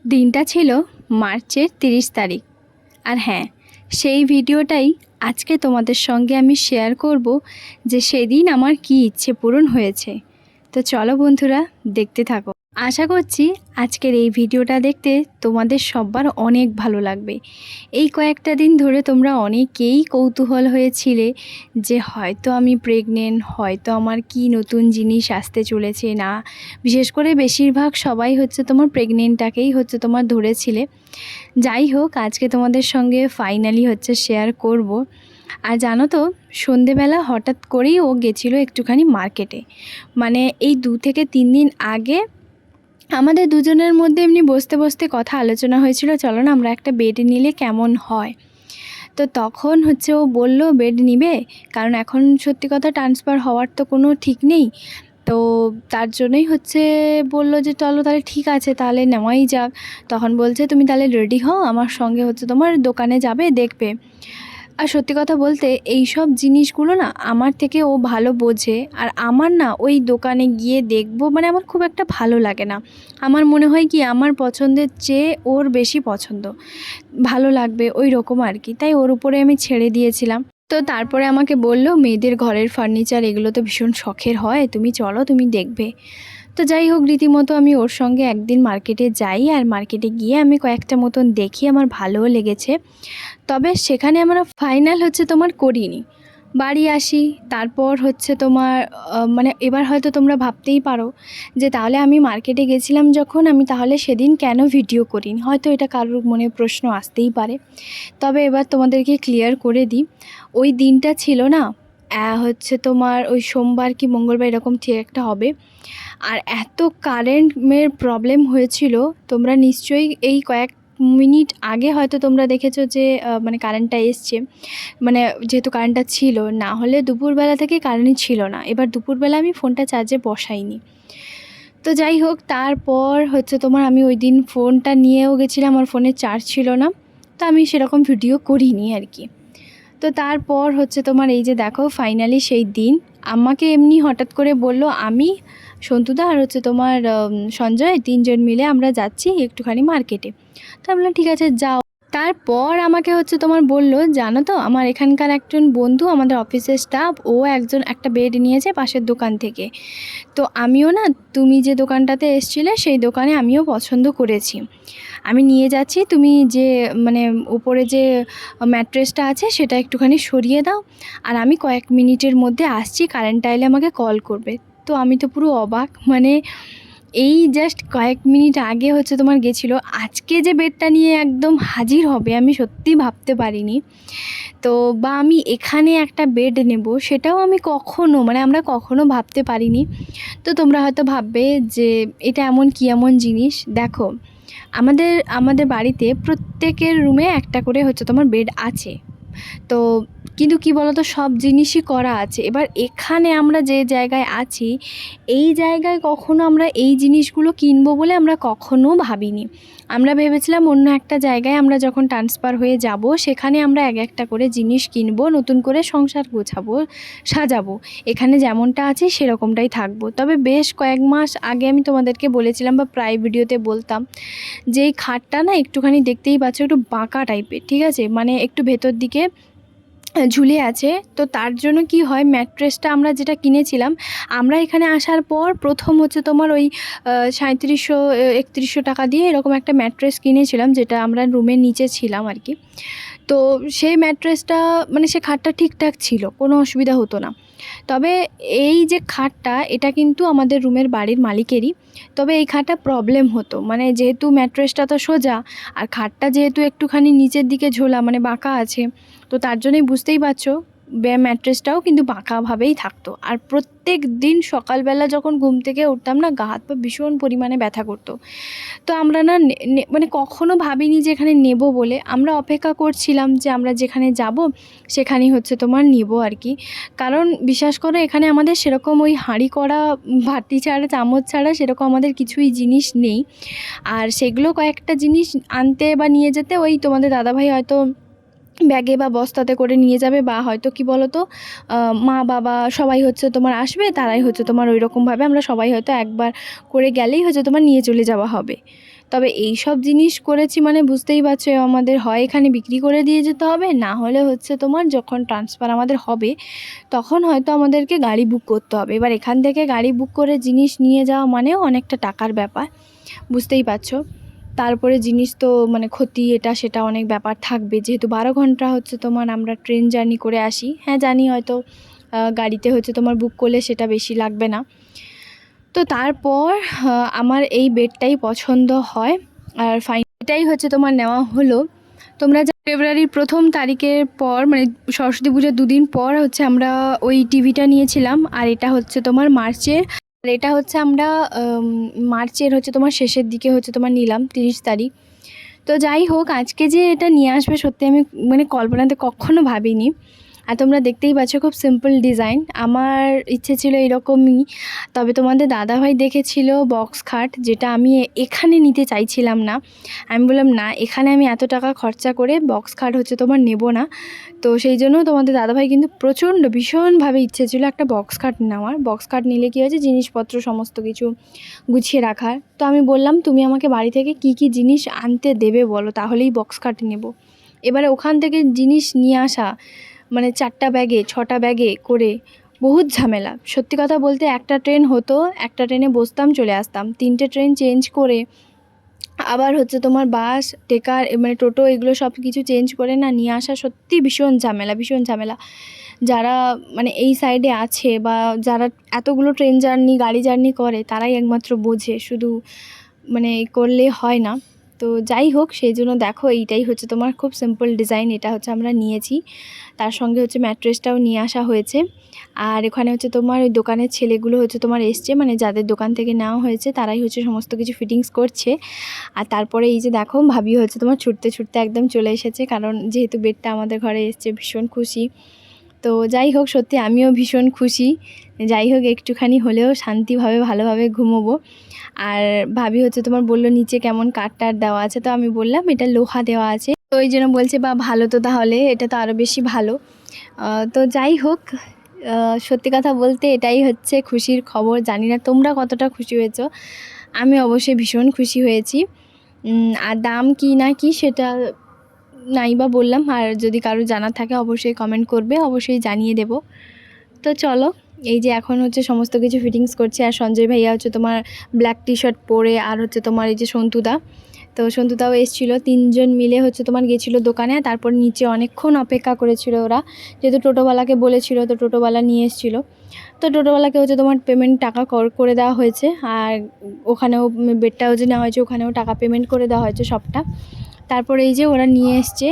দিনটা ছিল মার্চের 30 তারিখ। আর হ্যাঁ, সেই ভিডিওটাই আজকে তোমাদের সঙ্গে আমি শেয়ার করব যে সেদিন আমার কি ইচ্ছে পূরণ হয়েছে। তো চলো বন্ধুরা, দেখতে থাকো। আশা করছি আজকের এই ভিডিওটা দেখতে তোমাদের সবার অনেক ভালো লাগবে। এই কয়েকটা দিন ধরে তোমরা অনেকেই কৌতূহল হয়েছিলে যে হয়তো আমি প্রেগনেন্ট, হয়তো আমার কি নতুন জিনিস আসতে চলেছে না। বিশেষ করে বেশিরভাগ সবাই তোমার প্রেগনেন্টটাকেই তোমার ধরেছিলে। যাই হোক, আজকে তোমাদের সঙ্গে ফাইনালি শেয়ার করব। আর জানো তো, সন্ধেবেলা হঠাৎ করেই ও গেছিলো একটুখানি মার্কেটে। মানে এই 2 থেকে 3 দিন আগে আমাদের দুজনের মধ্যে এমনি বসতে বসতে কথা আলোচনা হয়েছিল, চলো না আমরা একটা বেড নিলে কেমন হয়। তো তখন ও বলল বেড নিবে, কারণ এখন সত্যি কথা ট্রান্সফার হওয়ার তো কোনো ঠিক নেই। তো তার জন্যই বললো যে চলো তাহলে ঠিক আছে, তাহলে নেওয়াই যাক। তখন বলছে তুমি তাহলে রেডি হও, আমার সঙ্গে তোমার দোকানে যাবে, দেখবে। আর সত্যি কথা বলতে এই সব জিনিসগুলো না আমার থেকে ও ভালো বোঝে। আর আমার না ওই দোকানে গিয়ে দেখবো মানে আমার খুব একটা ভালো লাগে না। আমার মনে হয় কি আমার পছন্দের চেয়ে ওর বেশি পছন্দ, ভালো লাগবে ওই রকম আর কি। তাই ওর উপরে আমি ছেড়ে দিয়েছিলাম। তো তারপরে আমাকে বলল মেয়েদের ঘরের ফার্নিচার এগুলো তো ভীষণ শখের হয়, তুমি চলো, তুমি দেখবে। তো যাই হোক, রীতিমতো আমি ওর সঙ্গে একদিন মার্কেটে যাই। আর মার্কেটে গিয়ে আমি কয়েকটা মতন দেখি, আমার ভালোও লেগেছে। তবে সেখানে আমরা ফাইনাল তোমার করিনি। বাড়ি আসি, তারপর তোমার মানে এবার হয়তো তোমরা ভাবতেই পারো যে তাহলে আমি মার্কেটে গেছিলাম যখন, আমি তাহলে সেদিন কেন ভিডিও করিনি। হয়তো এটা কারোর মনে প্রশ্ন আসতেই পারে। তবে এবার তোমাদেরকে ক্লিয়ার করে দিই। ওই দিনটা ছিল না, তোমার ওই সোমবার কি মঙ্গলবার এরকম ঠিক একটা হবে। আর এত কারেন্টের প্রবলেম হয়েছিল, তোমরা নিশ্চয়ই এই কয়েক মিনিট আগে হয়তো তোমরা দেখেছো যে মানে কারেন্টটা এসছে। মানে যেহেতু কারেন্টটা ছিল, না হলে দুপুরবেলা থেকে কারেন্টই ছিল না। এবার দুপুরবেলা আমি ফোনটা চার্জে বসাইনি। তো যাই হোক, তারপর তোমার আমি ওই দিন ফোনটা নিয়েও গেছিলাম, আমার ফোনে চার্জ ছিল না। তো আমি সেরকম ভিডিও করিনি আর কি। তো তারপর তোমার এই যে দেখো ফাইনালি সেই দিন আমাকে এমনি হঠাৎ করে বলল, আমি সন্তুদা আর তোমার সঞ্জয়, 3 জন মিলে আমরা যাচ্ছি একটুখানি মার্কেটে। তো আমি বললাম ঠিক আছে যাও। তারপর আমাকে তোমার বলল, জানো তো আমার এখানকার একজন বন্ধু, আমাদের অফিসের স্টাফ, ও একটা বেড নিয়েছে পাশের দোকান থেকে। তো আমিও না, তুমি যে দোকানটাতে এসেছিলে সেই দোকানে আমিও পছন্দ করেছি। আমি নিয়ে যাচ্ছি, তুমি যে মানে উপরে যে ম্যাট্রেসটা আছে সেটা একটুখানি সরিয়ে দাও, আর আমি কয়েক মিনিটের মধ্যে আসছি, কারেন্ট এলে আমাকে কল করবে। তো আমি তো পুরো অবাক, মানে এই জাস্ট কয়েক মিনিট আগে তোমার গেছিলো, আজকে যে বেডটা নিয়ে একদম হাজির হবে আমি সত্যি ভাবতে পারিনি। তো বা আমি এখানে একটা বেড নেব সেটাও আমি কখনো মানে আমরা কখনো ভাবতে পারিনি। তো তোমরা হয়তো ভাববে যে এটা এমন কি এমন জিনিস। দেখো, আমাদের আমাদের বাড়িতে প্রত্যেকের রুমে একটা করে তোমার বেড আছে। তো কিন্তু কি বলতো, সব জিনিসই করা আছে। এবার এখানে আমরা যে জায়গায় আছি, এই জায়গায় কখনো আমরা এই জিনিসগুলো কিনবো বলে আমরা কখনো ভাবিনি। আমরা ভেবেছিলাম অন্য একটা জায়গায় আমরা যখন ট্রান্সফার হয়ে যাব সেখানে আমরা এক একটা করে জিনিস কিনবো, নতুন করে সংসার গোছাবো, সাজাবো, এখানে যেমনটা আছে সেরকমটাই থাকবো। তবে বেশ কয়েক মাস আগে আমি তোমাদেরকে বলেছিলাম বা প্রায় ভিডিওতে বলতাম যে এই খাটটা না একটুখানি দেখতেই পাচ্ছ একটু বাঁকা টাইপের, ঠিক আছে, মানে একটু ভেতর দিকে ঝুলে আছে। তো তার জন্য কি হয়, ম্যাট্রেসটা আমরা যেটা কিনেছিলাম, আমরা এখানে আসার পর প্রথম তোমার ওই 3700 3100 টাকা দিয়ে এরকম একটা ম্যাট্রেস কিনেছিলাম, যেটা আমরা রুমের নিচে ছিলাম আর কি। তো সেই ম্যাট্রেসটা মানে সে খাটটা ঠিকঠাক ছিল, কোনো অসুবিধা হতো না। তবে এই যে খাটটা, এটা কিন্তু আমাদের রুমের বাড়ির মালিকেরই। তবে এই খাটটা প্রবলেম হতো, মানে যেহেতু ম্যাট্রেসটা তো সোজা, আর খাটটা যেহেতু একটুখানি নিচের দিকে ঝোলা মানে বাঁকা আছে, তো তার জন্যই বুঝতেই পারছো ম্যাট্রেসটাও কিন্তু বাঁকাভাবেই থাকতো। আর প্রত্যেক দিন সকালবেলা যখন ঘুম থেকে উঠতাম না, গা হাত পা ভীষণ পরিমাণে ব্যথা করতো। তো আমরা না মানে কখনো ভাবিনি যে এখানে নেব বলে, আমরা অপেক্ষা করছিলাম যে আমরা যেখানে যাব সেখানেই তোমার নিব আর কি। কারণ বিশ্বাস করো, এখানে আমাদের সেরকম ওই হাঁড়ি করা বাটি ছাড়া চামচ ছাড়া সেরকম আমাদের কিছুই জিনিস নেই। আর সেগুলো কয়েকটা জিনিস আনতে বা নিয়ে যেতে ওই তোমাদের দাদাভাই হয়তো ব্যাগে বা বস্তাতে করে নিয়ে যাবে, বা হয়তো কি বলো তো, মা বাবা সবাই তোমার আসবে, তারাই তোমার ওই রকমভাবে আমরা সবাই হয়তো একবার করে গেলেই তোমার নিয়ে চলে যাওয়া হবে। তবে এই সব জিনিস করেছি মানে বুঝতেই পারছো, আমাদের হয় এখানে বিক্রি করে দিয়ে যেতে হবে, না হলে হচ্ছে তোমার যখন ট্রান্সফার আমাদের হবে তখন হয়তো আমাদেরকে গাড়ি বুক করতে হবে। এবার এখান থেকে গাড়ি বুক করে জিনিস নিয়ে যাওয়া মানেও অনেকটা টাকার ব্যাপার, বুঝতেই পারছো। তারপরে জিনিস তো মানে ক্ষতি এটা সেটা অনেক ব্যাপার থাকবে, যেহেতু 12 ঘন্টা হচ্ছে তোমার আমরা ট্রেন জার্নি করে আসি। হ্যাঁ জানি হয়তো গাড়িতে হচ্ছে তোমার বুক করলে সেটা বেশি লাগবে না। তো তারপর আমার এই বেডটাই পছন্দ হয়, আর এটাই হচ্ছে তোমার নেওয়া হলো। তোমরা ফেব্রুয়ারির 1 তারিখের পর মানে সরস্বতী পুজোর 2 দিন পর হচ্ছে আমরা ওই টিভিটা নিয়েছিলাম, আর এটা হচ্ছে তোমার মার্চের, আর এটা হচ্ছে আমরা মার্চের হচ্ছে তোমার শেষের দিকে হচ্ছে তোমার নিলাম 30 তারিখ। তো যাই হোক, আজকে যে এটা নিয়ে আসবে সত্যি আমি মানে কল্পনাতে কখনো ভাবিনি। আর তোমরা দেখতেই পাচ্ছ খুব সিম্পল ডিজাইন, আমার ইচ্ছে ছিল এরকমই। তবে তোমাদের দাদাভাই দেখেছিল বক্স খাট, যেটা আমি এখানে নিতে চাইছিলাম না। আমি বললাম না, এখানে আমি এত টাকা খরচা করে বক্স খাট হচ্ছে তোমার নেব না। তো সেই জন্য তোমাদের দাদাভাই কিন্তু প্রচণ্ড ভীষণভাবে ইচ্ছে ছিল একটা বক্স খাট নেওয়ার। বক্স খাট নিলে কী হয়েছে, জিনিসপত্র সমস্ত কিছু গুছিয়ে রাখার। তো আমি বললাম তুমি আমাকে বাড়ি থেকে কি কি জিনিস আনতে দেবে বলো, তাহলেই বক্স খাট নেব। এবারে ওখান থেকে জিনিস নিয়ে আসা মানে 4টা ব্যাগে 6টা ব্যাগে করে বহুত ঝামেলা। সত্যি কথা বলতে একটা ট্রেন হতো, একটা ট্রেনে বসতাম চলে আসতাম, 3টে ট্রেন চেঞ্জ করে আবার হচ্ছে তোমার বাস টেকার মানে টোটো এগুলো সব কিছু চেঞ্জ করে না নিয়ে আসা সত্যি ভীষণ ঝামেলা, ভীষণ ঝামেলা। যারা মানে এই সাইডে আছে বা যারা এতগুলো ট্রেন জার্নি গাড়ি জার্নি করে তারাই একমাত্র বোঝে, শুধু মানে করলে হয় না। তো যাই হোক, সেই জন্য দেখো এইটাই হচ্ছে তোমার খুব সিম্পল ডিজাইন, এটা হচ্ছে আমরা নিয়েছি। তার সঙ্গে হচ্ছে ম্যাট্রেসটাও নিয়ে আসা হয়েছে। আর এখানে হচ্ছে তোমার ওই দোকানের ছেলেগুলো হচ্ছে তোমার এসছে, মানে যাদের দোকান থেকে নেওয়া হয়েছে তারাই হচ্ছে সমস্ত কিছু ফিটিংস করছে। আর তারপরে এই যে দেখো ভাবি হচ্ছে তোমার ছুটতে ছুটতে একদম চলে এসেছে, কারণ যেহেতু বেডটা আমাদের ঘরে এসছে, ভীষণ খুশি। তো যাই হোক, সত্যি আমিও ভীষণ খুশি। যাই হোক, একটুখানি হলেও শান্তিভাবে ভালোভাবে ঘুমোবো। আর ভাবি হচ্ছে তোমার বললো নিচে কেমন কাঠ টাট দেওয়া আছে, তো আমি বললাম এটা লোহা দেওয়া আছে। তো ওই জন্য বলছে বা ভালো, তো তাহলে এটা তো আরও বেশি ভালো। তো যাই হোক, সত্যি কথা বলতে এটাই হচ্ছে খুশির খবর। জানি না তোমরা কতটা খুশি হয়েছো, আমি অবশ্যই ভীষণ খুশি হয়েছি। আর দাম কি না কি সেটা নাই বা বললাম, আর যদি কারো জানা থাকে অবশ্যই কমেন্ট করবে, অবশ্যই জানিয়ে দেব। তো চলো, এই যে এখন হচ্ছে সমস্ত কিছু ফিটিংস করছে, আর সঞ্জয় ভাইয়া হচ্ছে তোমার ব্ল্যাক টি শার্ট পরে, আর হচ্ছে তোমার এই যে সন্তুদা, তো সন্তুদাও এসেছিলো, 3জন মিলে হচ্ছে তোমার গেছিলো দোকানে। তারপর নিচে অনেকক্ষণ অপেক্ষা করেছিল ওরা, যেহেতু টোটোওয়ালাকে বলেছিল, তো টোটোওয়ালা নিয়ে এসেছিলো। তো টোটোওয়ালাকে হচ্ছে তোমার পেমেন্ট টাকা করে দেওয়া হয়েছে, আর ওখানেও বেডটাও যে নেওয়া হয়েছে ওখানেও টাকা পেমেন্ট করে দেওয়া হয়েছে সবটা। তারপরে এই যে ওরা নিয়ে এসছে।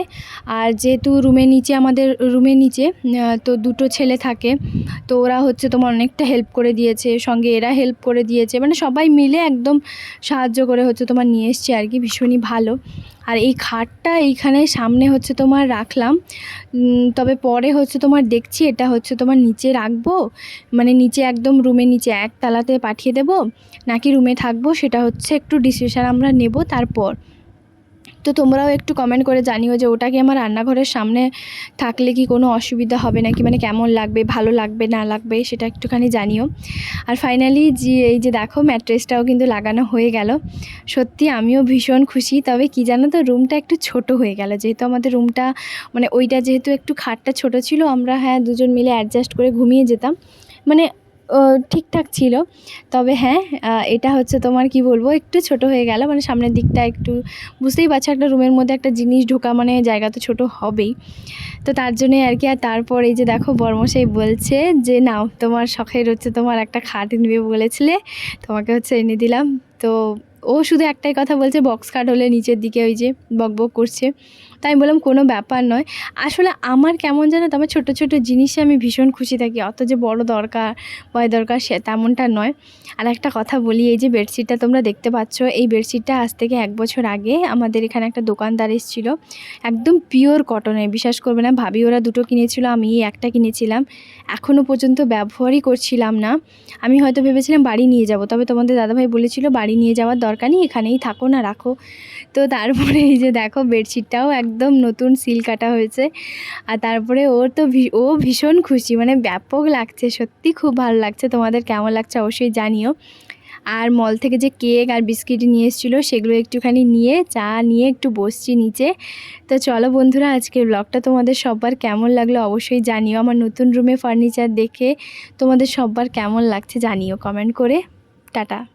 আর যেহেতু আমাদের রুমের নিচে তো 2টো ছেলে থাকে, তো ওরা হচ্ছে তোমার অনেকটা হেল্প করে দিয়েছে, সঙ্গে এরা হেল্প করে দিয়েছে, মানে সবাই মিলে একদম সাহায্য করে হচ্ছে তোমার নিয়ে এসছে আর কি, ভীষণই ভালো। আর এই খাটটা এইখানে সামনে হচ্ছে তোমার রাখলাম, তবে পরে হচ্ছে তোমার দেখছি এটা হচ্ছে তোমার নিচে রাখবো, মানে নিচে একদম রুমের নিচে একতলাতে পাঠিয়ে দেব, নাকি রুমে থাকবো সেটা হচ্ছে একটু ডিসিশন আমরা নেব তারপর। তো তোমরাও একটু কমেন্ট করে জানিও যে ওটা কি আমার রান্নাঘরের সামনে থাকলে কি কোনো অসুবিধা হবে নাকি, মানে কেমন লাগবে, ভালো লাগবে না লাগবে সেটা একটুখানি জানিও। আর ফাইনালি যে এই যে দেখো ম্যাট্রেসটাও কিন্তু লাগানো হয়ে গেল। সত্যি আমিও ভীষণ খুশি। তবে কি জানো তো, রুমটা একটু ছোট হয়ে গেল, যেহেতু আমাদের রুমটা মানে ওইটা যেহেতু একটু খাটটা ছোট ছিল, আমরা হ্যাঁ 2জন মিলে অ্যাডজাস্ট করে ঘুমিয়ে যেতাম, মানে ঠিকঠাক ছিল। তবে হ্যাঁ, এটা হচ্ছে তোমার কি বলবো, একটু ছোট হয়ে গেল, মানে সামনের দিকটা একটু, বুঝতেই পারছো একটা রুমের মধ্যে একটা জিনিস ঢোকা মানে জায়গা তো ছোট হবেই। তো তার জন্যই আর কি। আর তারপর এই যে দেখো বর্মশাই বলছে যে নাও তোমার শখের হচ্ছে তোমার একটা খাট নেবে বলেছিলে, তোমাকে হচ্ছে এনে দিলাম। তো ও শুধু একটাই কথা বলছে বক্স খাট হলে নিচের দিকে ওই যে বকবক করছে। তাই আমি বললাম কোনো ব্যাপার নয়। আসলে আমার কেমন জানো তো, আমার ছোটো ছোটো জিনিসে আমি ভীষণ খুশি থাকি, অত যে বড় দরকার ভয় দরকার সে তেমনটা নয়। আর একটা কথা বলি, এই যে বেডশিটটা তোমরা দেখতে পাচ্ছ, এই বেডশিটটা আজ থেকে 1 বছর আগে আমাদের এখানে একটা দোকানদার এসেছিল, একদম পিওর কটনের, বিশ্বাস করবে না, ভাবি ওরা 2টো কিনেছিল, আমি একটা কিনেছিলাম, এখনও পর্যন্ত ব্যবহারই করছিলাম না। আমি হয়তো ভেবেছিলাম বাড়ি নিয়ে যাব, তবে তোমাদের দাদাভাই বলেছিল বাড়ি নিয়ে যাওয়ার দরকার নেই, এখানেই থাকো না রাখো। তো তারপরে এই যে দেখো বেডশিটটাও একদম নতুন সিল কাটা হয়েছে। আর তারপরে ও ভীষণ খুশি, মানে ব্যাপক লাগছে, সত্যি খুব ভালো লাগছে। তোমাদের কেমন লাগছে অবশ্যই জানিও। আর মল থেকে যে কেক আর বিস্কিট নিয়ে এসেছিলো সেগুলো একটুখানি নিয়ে চা নিয়ে একটু বসছি নিচে। তো চলো বন্ধুরা, আজকের ব্লগটা তোমাদের সবার কেমন লাগলো অবশ্যই জানিও। আমার নতুন রুমে ফার্নিচার দেখে তোমাদের সবার কেমন লাগছে জানিও কমেন্ট করে। টাটা।